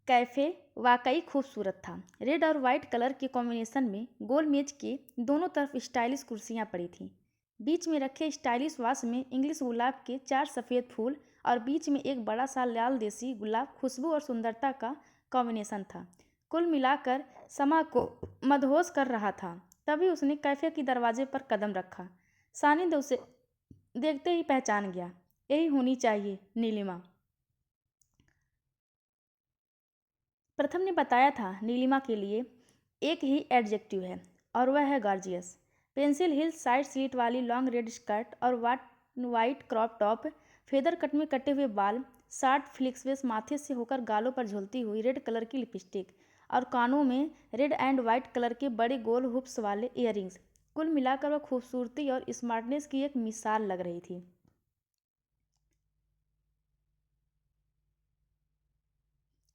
Cafe वाकई खूबसूरत था। रेड और वाइट कलर के कॉम्बिनेशन में गोल मेज के दोनों तरफ स्टाइलिश कुर्सियां पड़ी थीं। बीच में रखे स्टाइलिश वास में इंग्लिश गुलाब के 4 सफ़ेद फूल और बीच में एक बड़ा सा लाल देसी गुलाब खुशबू और सुंदरता का कॉम्बिनेशन था। कुल मिलाकर समा को मदहोश कर रहा था। तभी उसने कैफ़े के दरवाजे पर कदम रखा। सानिंद उसे देखते ही पहचान गया। यही होनी चाहिए, नीलिमा। प्रथम ने बताया था नीलिमा के लिए एक ही एडजेक्टिव है और वह है gorgeous. Pencil hill side slit वाली लॉन्ग रेड स्कर्ट और white crop top, feather cut में कटे हुए बाल, शार्ट फ्लिक्सवेस माथे से होकर गालों पर झूलती हुई रेड कलर की लिपस्टिक और कानों में रेड एंड वाइट कलर के बड़े गोल हुप्स वाले इयररिंग्स। कुल मिलाकर वह खूबसूरती और स्मार्टनेस की एक मिसाल लग रही थी।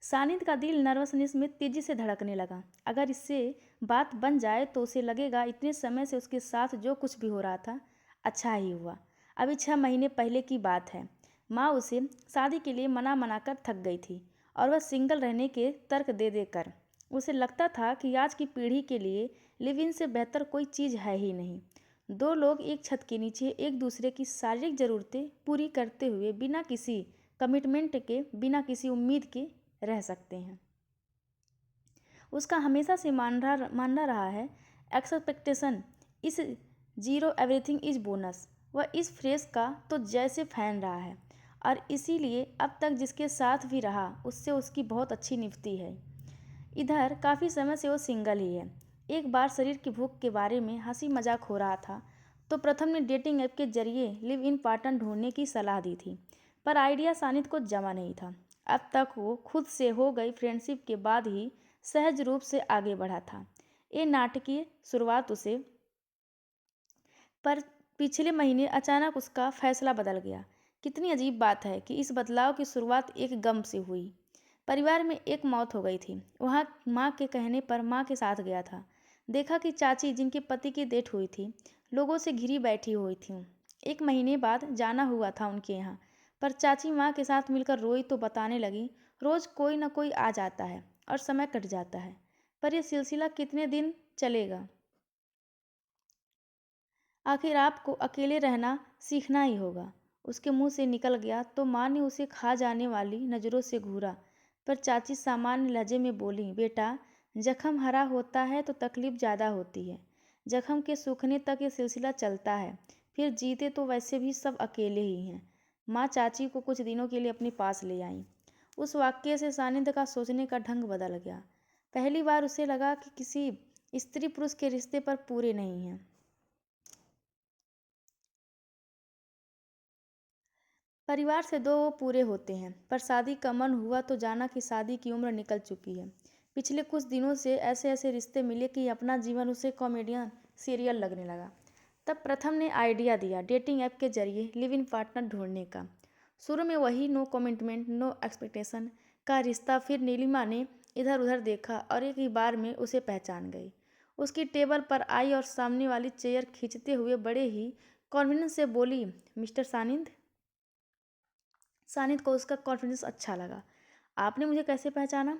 सानिद का दिल नर्वसनेस में तेजी से धड़कने लगा। अगर इससे बात बन जाए तो उसे लगेगा इतने समय से उसके साथ जो कुछ भी हो रहा था अच्छा ही हुआ। अभी 6 महीने पहले की बात है। माँ उसे शादी के लिए मना मना कर थक गई थी और वह सिंगल रहने के तर्क दे देकर उसे लगता था कि आज की पीढ़ी के लिए लिव इन से बेहतर कोई चीज़ है ही नहीं। दो लोग एक छत के नीचे एक दूसरे की शारीरिक ज़रूरतें पूरी करते हुए बिना किसी कमिटमेंट के, बिना किसी उम्मीद के रह सकते हैं। उसका हमेशा से मानना रहा है एक्सपेक्टेशन इस जीरो एवरीथिंग इज बोनस। वह इस फ्रेज का तो जैसे फैन रहा है और इसीलिए अब तक जिसके साथ भी रहा उससे उसकी बहुत अच्छी निभती है। इधर काफ़ी समय से वो सिंगल ही है। एक बार शरीर की भूख के बारे में हंसी मजाक हो रहा था तो प्रथम ने डेटिंग ऐप के जरिए लिव इन पार्टनर ढूंढने की सलाह दी थी, पर आइडिया सानिद को जमा नहीं था। अब तक वो खुद से हो गई फ्रेंडशिप के बाद ही सहज रूप से आगे बढ़ा था। ये नाटकीय शुरुआत उसे, पर पिछले महीने अचानक उसका फैसला बदल गया। कितनी अजीब बात है कि इस बदलाव की शुरुआत एक गम से हुई। परिवार में एक मौत हो गई थी। वहाँ माँ के कहने पर माँ के साथ गया था। देखा कि चाची जिनके पति की डेथ हुई थी लोगों से घिरी बैठी हुई थी। 1 महीने बाद जाना हुआ था उनके यहाँ, पर चाची माँ के साथ मिलकर रोई तो बताने लगी, रोज़ कोई ना कोई आ जाता है और समय कट जाता है, पर यह सिलसिला कितने दिन चलेगा। आखिर आपको अकेले रहना सीखना ही होगा। उसके मुंह से निकल गया तो माँ ने उसे खा जाने वाली नज़रों से घूरा, पर चाची सामान्य लहजे में बोली, बेटा जख्म हरा होता है तो तकलीफ ज़्यादा होती है। जख्म के सूखने तक ये सिलसिला चलता है, फिर जीते तो वैसे भी सब अकेले ही हैं। माँ चाची को कुछ दिनों के लिए अपने पास ले आईं। उस वाक्य से सानिध्य का सोचने का ढंग बदल गया। पहली बार उसे लगा कि किसी स्त्री पुरुष के रिश्ते पर पूरे नहीं हैं। परिवार से दो पूरे होते हैं, पर शादी का मन हुआ तो जाना कि शादी की उम्र निकल चुकी है। पिछले कुछ दिनों से ऐसे ऐसे रिश्ते मिले कि अपना जीवन उसे कॉमेडियन सीरियल लगने लगा। तब प्रथम ने आइडिया दिया डेटिंग ऐप के जरिए लिव इन पार्टनर ढूंढने का। शुरू में वही नो कमिटमेंट नो एक्सपेक्टेशन का रिश्ता। फिर नीलिमा ने इधर उधर देखा और एक ही बार में उसे पहचान गई। उसकी टेबल पर आई और सामने वाली चेयर खींचते हुए बड़े ही कॉन्फिडेंस से बोली, मिस्टर सानिंद। सानिद को उसका कॉन्फिडेंस अच्छा लगा। आपने मुझे कैसे पहचाना?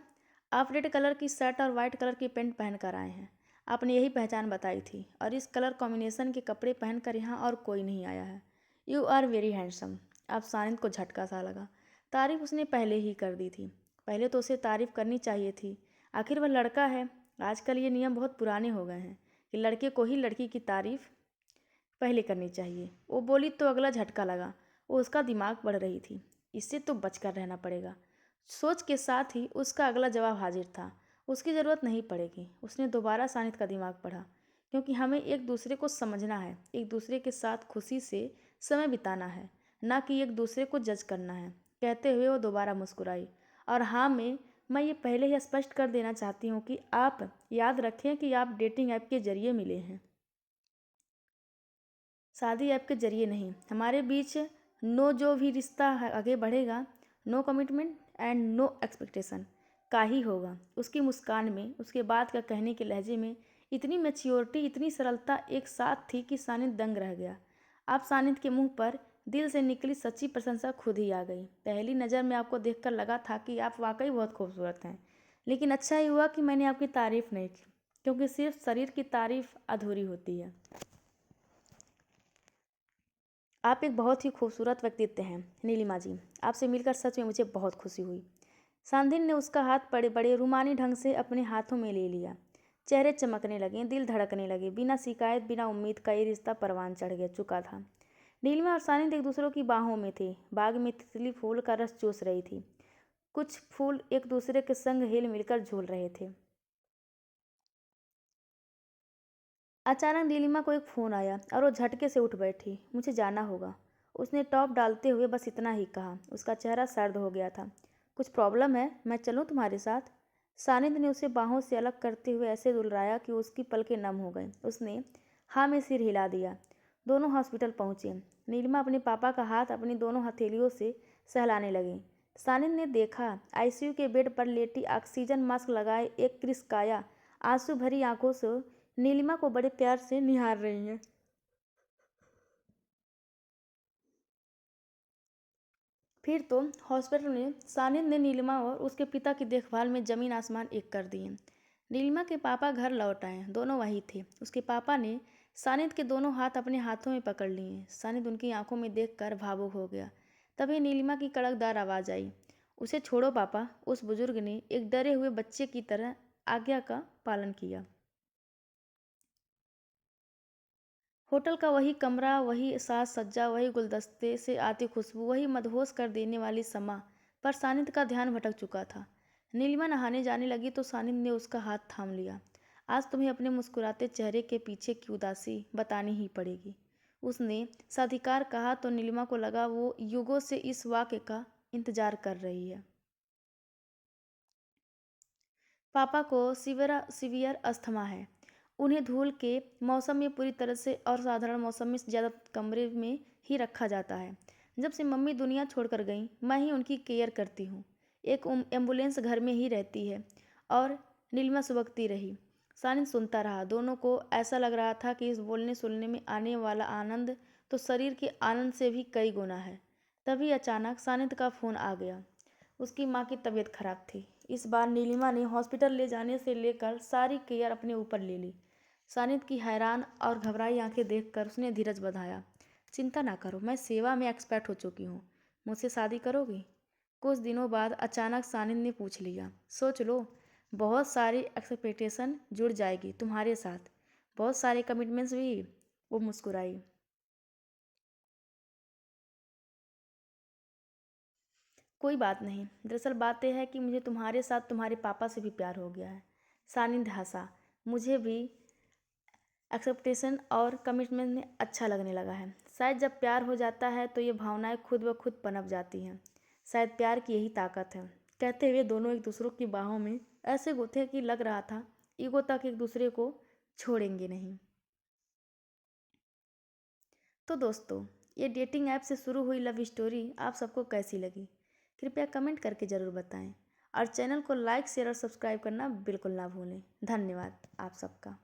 आप रेड कलर की शर्ट और वाइट कलर की पैंट पहन कर आए हैं। आपने यही पहचान बताई थी और इस कलर कॉम्बिनेशन के कपड़े पहनकर यहाँ और कोई नहीं आया है। You are very handsome. अब सानिद को झटका सा लगा। तारीफ उसने पहले ही कर दी थी। पहले तो उसे तारीफ करनी चाहिए थी, आखिर वह लड़का है। आजकल ये नियम बहुत पुराने हो गए हैं कि लड़के को ही लड़की की तारीफ पहले करनी चाहिए। वो बोली तो अगला झटका लगा। वो उसका दिमाग बढ़ रही थी। इससे तो बचकर रहना पड़ेगा। सोच के साथ ही उसका अगला जवाब हाजिर था, उसकी ज़रूरत नहीं पड़ेगी। उसने दोबारा सानिद का दिमाग पढ़ा, क्योंकि हमें एक दूसरे को समझना है, एक दूसरे के साथ खुशी से समय बिताना है, ना कि एक दूसरे को जज करना है। कहते हुए वो दोबारा मुस्कुराई। और हाँ, मैं ये पहले ही स्पष्ट कर देना चाहती हूँ कि आप याद रखें कि आप डेटिंग ऐप के जरिए मिले हैं, शादी ऐप के जरिए नहीं। हमारे बीच नो जो भी रिश्ता आगे बढ़ेगा, no commitment and no expectation का ही होगा। उसकी मुस्कान में, उसके बात का कहने के लहजे में इतनी मैच्योरिटी, इतनी सरलता एक साथ थी कि सानिद दंग रह गया। आप सानिद के मुंह पर दिल से निकली सच्ची प्रशंसा खुद ही आ गई। पहली नज़र में आपको देखकर लगा था कि आप वाकई बहुत खूबसूरत हैं, लेकिन अच्छा ही हुआ कि मैंने आपकी तारीफ़ नहीं की, क्योंकि सिर्फ शरीर की तारीफ़ अधूरी होती है। आप एक बहुत ही खूबसूरत व्यक्तित्व हैं नीलिमा जी। आपसे मिलकर सच में मुझे बहुत खुशी हुई। सांधिन ने उसका हाथ बड़े बड़े रूमानी ढंग से अपने हाथों में ले लिया। चेहरे चमकने लगे, दिल धड़कने लगे। बिना शिकायत, बिना उम्मीद का ये रिश्ता परवान चढ़ गया चुका था। नीलिमा और सानिंद एक दूसरों की बाहों में थे। बाग में तितली फूल का रस चूस रही थी। कुछ फूल एक दूसरे के संग हिल मिलकर झूल रहे थे। अचानक नीलिमा को एक फ़ोन आया और वो झटके से उठ बैठी। मुझे जाना होगा, उसने टॉप डालते हुए बस इतना ही कहा। उसका चेहरा सर्द हो गया था। कुछ प्रॉब्लम है? मैं चलूँ तुम्हारे साथ? सानिंद ने उसे बाहों से अलग करते हुए ऐसे दुलराया कि उसकी पलकें नम हो गईं। उसने हाँ में सिर हिला दिया। दोनों हॉस्पिटल पहुंचे। नीलिमा अपने पापा का हाथ अपनी दोनों हथेलियों से सहलाने लगी। सानिंद ने देखा आईसीयू के बेड पर लेटी ऑक्सीजन मास्क लगाए एक कृष्काया आंसू भरी आंखों से नीलिमा को बड़े प्यार से निहार रही है। फिर तो हॉस्पिटल में सानिंद ने नीलिमा और उसके पिता की देखभाल में जमीन आसमान एक कर दिए। नीलिमा के पापा घर लौट आए। दोनों वहीं थे। उसके पापा ने सानिंद के दोनों हाथ अपने हाथों में पकड़ लिए। सानिंद उनकी आंखों में देखकर भावुक हो गया। तभी नीलिमा की कड़कदार आवाज़ आई, उसे छोड़ो पापा। उस बुजुर्ग ने एक डरे हुए बच्चे की तरह आज्ञा का पालन किया। होटल का वही कमरा, वही साज सज्जा, वही गुलदस्ते से आती खुशबू, वही मदहोश कर देने वाली समा। पर सानिंद का ध्यान भटक चुका था। नीलिमा नहाने जाने लगी तो सानिंद ने उसका हाथ थाम लिया। आज तुम्हें अपने मुस्कुराते चेहरे के पीछे की उदासी बतानी ही पड़ेगी, उसने साधिकार कहा तो नीलिमा को लगा वो युगों से इस वाक्य का इंतजार कर रही है। पापा को सीवियर अस्थमा है। उन्हें धूल के मौसम में पूरी तरह से और साधारण मौसम में ज़्यादा कमरे में ही रखा जाता है। जब से मम्मी दुनिया छोड़कर गईं, मैं ही उनकी केयर करती हूँ। एक एम्बुलेंस घर में ही रहती है। और नीलिमा सुबकती रही। सानिंद सुनता रहा। दोनों को ऐसा लग रहा था कि इस बोलने सुनने में आने वाला आनंद तो शरीर के आनंद से भी कई गुना है। तभी अचानक सानिंद का फ़ोन आ गया। उसकी माँ की तबीयत खराब थी। इस बार नीलिमा ने हॉस्पिटल ले जाने से लेकर सारी केयर अपने ऊपर ले ली। सानिद की हैरान और घबराई आंखें देखकर उसने धीरज बंधाया। चिंता ना करो, मैं सेवा में एक्सपर्ट हो चुकी हूँ। मुझसे शादी करोगी? कुछ दिनों बाद अचानक सानिद ने पूछ लिया। सोच लो, बहुत सारी एक्सपेक्टेशन जुड़ जाएगी तुम्हारे साथ, बहुत सारे कमिटमेंट्स भी। वो मुस्कुराई। कोई बात नहीं, दरअसल बात यह है कि मुझे तुम्हारे साथ तुम्हारे पापा से भी प्यार हो गया है। सानिंद हंसा। मुझे भी एक्सेप्टेशन और कमिटमेंट में अच्छा लगने लगा है। शायद जब प्यार हो जाता है तो ये भावनाएं खुद ब खुद पनप जाती हैं। शायद प्यार की यही ताकत है। कहते हुए दोनों एक दूसरों की बाहों में ऐसे गुथे कि लग रहा था ईगो तक एक दूसरे को छोड़ेंगे नहीं। तो दोस्तों, ये डेटिंग ऐप से शुरू हुई लव स्टोरी आप सबको कैसी लगी? कृपया कमेंट करके ज़रूर बताएं। और चैनल को लाइक, शेयर और सब्सक्राइब करना बिल्कुल ना भूलें। धन्यवाद आप सबका।